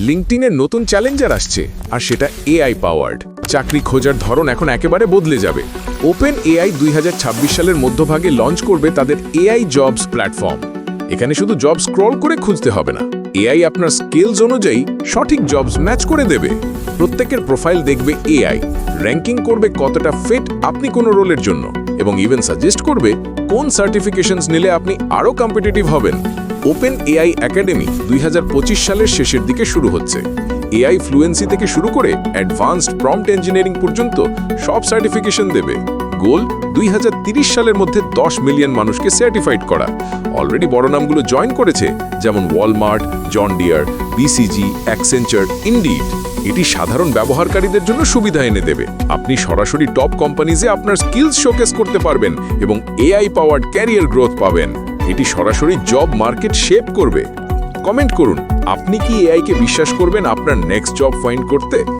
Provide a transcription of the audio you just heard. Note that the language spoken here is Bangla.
লিঙ্কডইনের নতুন চ্যালেঞ্জার আসছে, আর সেটা এআই পাওয়ার্ড। চাকরি খোঁজার ধরন এখন একেবারে বদলে যাবে। ওপেন এআই 2026 সালের মধ্যভাগে লঞ্চ করবে তাদের এআই জবস প্ল্যাটফর্ম। এখানে শুধু জব স্ক্রল করে খুঁজতে হবে না, এআই আপনার স্কিলস অনুযায়ী সঠিক জবস ম্যাচ করে দেবে। প্রত্যেকের প্রোফাইল দেখবে এআই, র্যাঙ্কিং করবে কতটা ফিট আপনি কোনো রোলের জন্য, এবং ইভেন সাজেস্ট করবে কোন সার্টিফিকেশনস নিলে আপনি আরও কম্পিটিটিভ হবেন। ওপেন এআই একাডেমি 2025 সালের শেষের দিকে শুরু হচ্ছে। এআই ফ্লুয়েন্সি থেকে শুরু করে অ্যাডভান্সড প্রম্পট ইঞ্জিনিয়ারিং পর্যন্ত সব সার্টিফিকেশন দেবে। গোল 2030 সালের মধ্যে 10 মিলিয়ন মানুষকে সার্টিফাইড করা। অলরেডি বড় নামগুলো জয়েন করেছে, যেমন Walmart, John Deere, BCG, Accenture, Indeed. এটি সাধারণ ব্যবহারকারীদের জন্য সুবিধা এনে দেবে। আপনি সরাসরি টপ কোম্পানিজে আপনার স্কিলস শোকেস করতে পারবেন এবং এআই পাওয়ার্ড ক্যারিয়ার গ্রোথ পাবেন। এটি সরাসরি জব মার্কেট শেপ করবে। কমেন্ট করুন, আপনি কি এআইকে বিশ্বাস করবেন আপনার নেক্সট জব ফাইন্ড করতে?